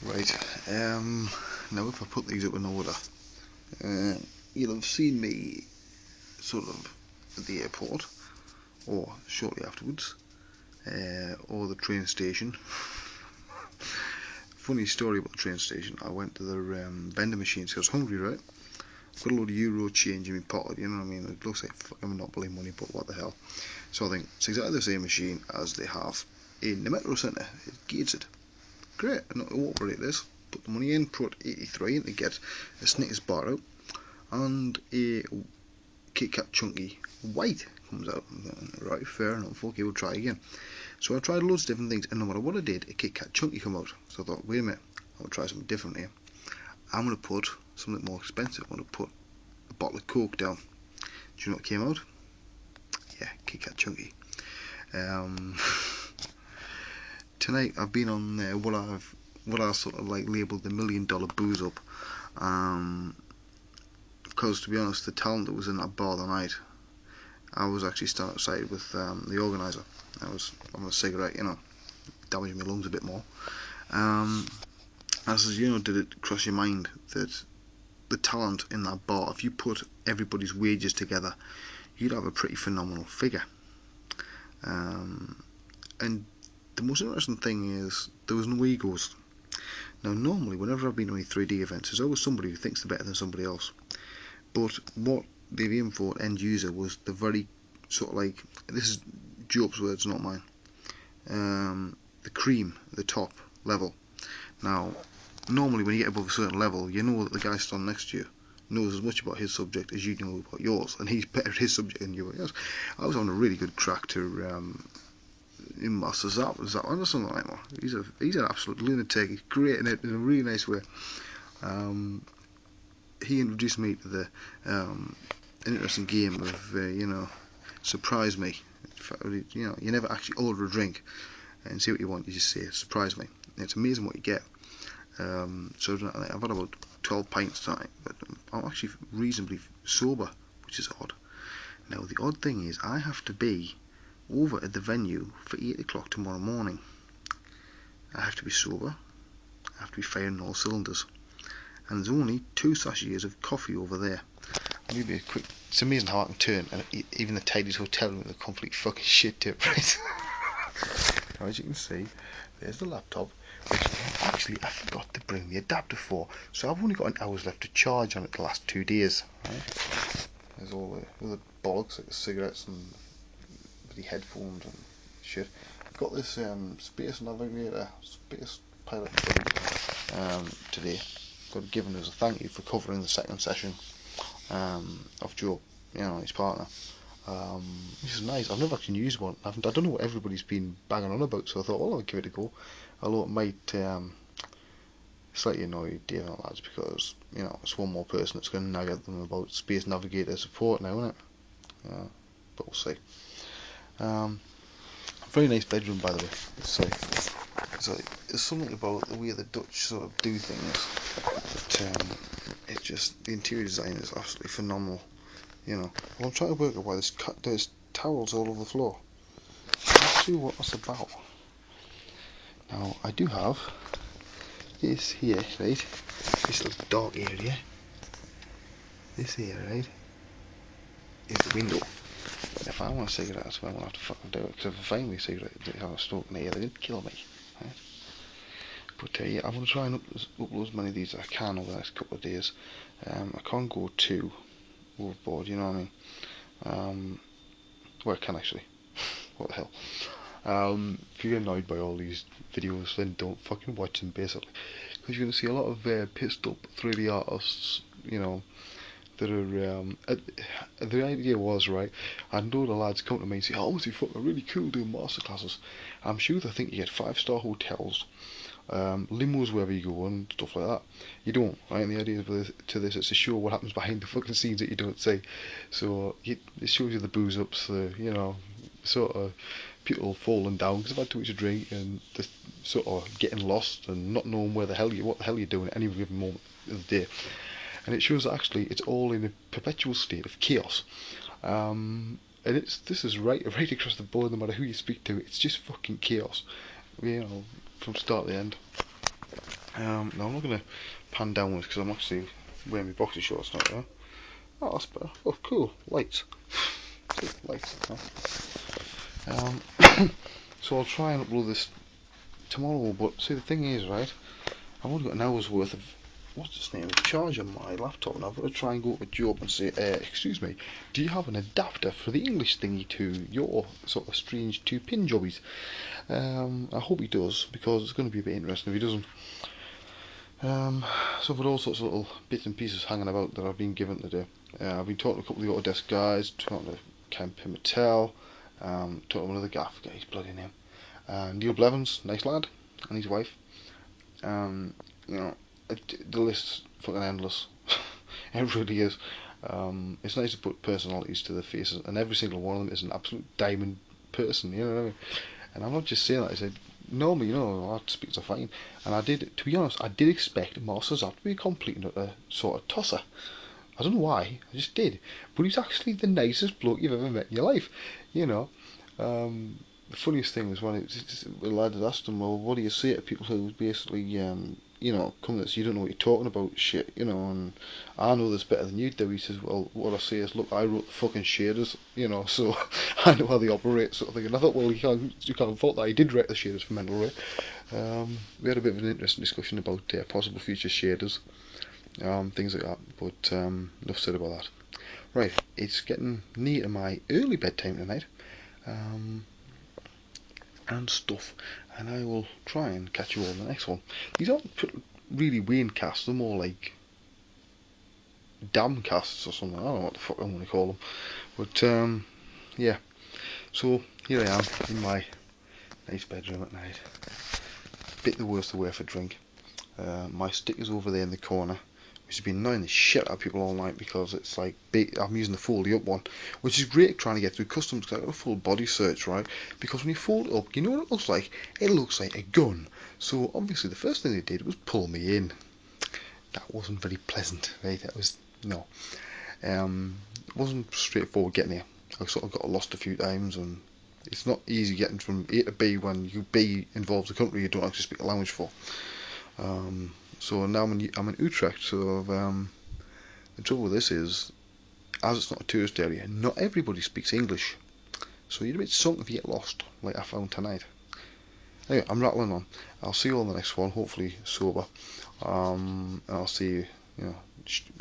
Right, now if I put these up in order, you'll have seen me sort of at the airport, or shortly afterwards, or the train station. Funny story about the train station, I went to the vending machines because I was hungry, right? Got a load of euro change in my pocket, you know what I mean? It looks like fucking Monopoly money, but what the hell. So I think it's exactly the same machine as they have in the Metro Centre. It gates it. Great, I know how to operate this. Put the money in, put 83 in to get a Snickers bar out, and a Kit Kat Chunky White comes out. Right, fair enough, okay, we'll try again. So I tried loads of different things, and no matter what I did, a Kit Kat Chunky come out. So I thought, wait a minute, I'll try something different here. I'm going to put something more expensive. I'm going to put a bottle of Coke down. Do you know what came out? Yeah, Kit Kat Chunky. Tonight I've been on what I sort of like labelled the $1 million booze up, because to be honest, the talent that was in that bar that night, I was actually standing outside with the organiser. I was on a cigarette, you know, damaging my lungs a bit more. I says, you know, did it cross your mind that the talent in that bar, if you put everybody's wages together, you'd have a pretty phenomenal figure. And the most interesting thing is there was no egos. Now normally whenever I've been on any 3D events, there's always somebody who thinks they're better than somebody else. But what they've aimed for end user was the very sort of like, this is Joe's words, not mine, the cream, the top level. Now normally when you get above a certain level, you know that the guy standing next to you knows as much about his subject as you know about yours, and he's better at his subject than you are yours. I was having a really good crack to Master Zap or something like that. He's an absolute lunatic. He's great in it in a really nice way. He introduced me to the interesting game of surprise me. You know, you never actually order a drink and see what you want. You just say surprise me. And it's amazing what you get. So I've had about 12 pints tonight, but I'm actually reasonably sober, which is odd. Now the odd thing is I have to be over at the venue for 8 o'clock tomorrow morning. I have to be sober, I have to be firing all cylinders, and there's only 2 sachets of coffee over there. I'll give you a quick, it's amazing how I can turn, and even the tidiest hotel room is a complete fucking shit tip, right? Now as you can see, there's the laptop, which actually I forgot to bring the adapter for, so I've only got an hour's left to charge on it the last 2 days, right? There's all the bollocks like the cigarettes and the headphones and shit. I've got this space navigator, space pilot today. Got given as a thank you for covering the second session of Joe, you know, his partner. Which is nice. I've never actually used one. I don't know what everybody's been banging on about, so I thought, well, I'll give it a go. Although it might slightly annoy Dave and lads because, you know, it's one more person that's going to nag at them about space navigator support now, isn't it? But we'll see. Very nice bedroom, by the way. There's something about the way the Dutch sort of do things that it just, the interior design is absolutely phenomenal. You know, well, I'm trying to work out why there's towels all over the floor. Let's see what that's about. Now I do have this here, right? This little dark area. This here, right, is the window. If I want a cigarette, that's what I'm gonna have to fucking do it. Because if I find me a cigarette, they have a smoke in here, they didn't kill me. Right? But yeah, I'm gonna try and upload as many of these as I can over the next couple of days. I can't go too overboard, you know what I mean? Well, I can actually. What the hell? If you're annoyed by all these videos, then don't fucking watch them, basically. Because you're going to see a lot of pissed up 3D artists, you know, that are, the idea was, right, I know the lads come to me and say, oh, it's fucking really cool doing masterclasses. I'm sure they think you get 5-star hotels, limos wherever you go and stuff like that. You don't, right? And the idea to this is to show what happens behind the fucking scenes that you don't see. So it shows you the booze ups, the, you know, sort of people falling down because they've had too much to drink and just sort of getting lost and not knowing what the hell you're doing at any given moment of the day. And it shows that actually it's all in a perpetual state of chaos. And this is right across the board, no matter who you speak to, it's just fucking chaos, you know, from start to end. Now I'm not going to pan downwards because I'm actually wearing my boxer shorts now. Yeah? Oh, that's better. Oh, cool. Lights. See, lights. So I'll try and upload this tomorrow, but see the thing is, right, I've only got an hour's worth of what's its name, charge on my laptop, and I've got to try and go to a job and say, excuse me, do you have an adapter for the English thingy to your sort of strange 2-pin jobbies? I hope he does, because it's going to be a bit interesting if he doesn't. So I've got all sorts of little bits and pieces hanging about that I've been given today. I've been talking to a couple of the Autodesk guys, talking to Ken Pimentel, talking to one of the gaff guys, bloody name. Neil Blevins, nice lad, and his wife. Um, you know, the list's fucking endless. It really is. It's nice to put personalities to their faces, and every single one of them is an absolute diamond person. You know what I mean? And I'm not just saying that. I said, normally, our speaks are fine, and I did. To be honest, I did expect Masters to be a complete and utter sort of tosser. I don't know why. I just did. But he's actually the nicest bloke you've ever met in your life. You know. The funniest thing was when the lad had asked him, well, what do you say to people who basically, come to this, you don't know what you're talking about, shit, and I know this better than you do. He says, well, what I say is, look, I wrote the fucking shaders, so I know how they operate, sort of thing. And I thought, well, you can't fault that. He did write the shaders for Mental Ray. We had a bit of an interesting discussion about possible future shaders, things like that. But enough said about that. Right, it's getting near to my early bedtime tonight. And stuff, and I will try and catch you all in the next one. These aren't really Wayne casts, they're more like dam casts or something. I don't know what the fuck I want to call them, but yeah. So here I am in my nice bedroom at night. Bit the worst away for drink. My stick is over there in the corner, which has been annoying the shit out of people all night because it's like I'm using the foldy up one, which is great trying to get through customs because I've got a full body search, right? Because when you fold it up, you know what it looks like? It looks like a gun. So obviously the first thing they did was pull me in. That wasn't very pleasant, right? That was no. It wasn't straightforward getting here. I sort of got lost a few times, and it's not easy getting from A to B when B involves a country you don't actually speak a language for. So now I'm in Utrecht. So the trouble with this is, as it's not a tourist area, not everybody speaks English. So you're a bit sunk if you get lost, like I found tonight. Anyway, I'm rattling on. I'll see you on the next one, hopefully sober. And I'll see you,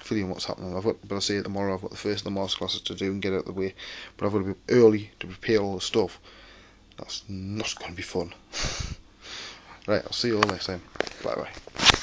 fill you in what's happening. But I'll see you tomorrow. I've got the first of the masterclasses to do and get out of the way. But I've got to be early to prepare all the stuff. That's not going to be fun. Right, I'll see you all next time. Bye bye.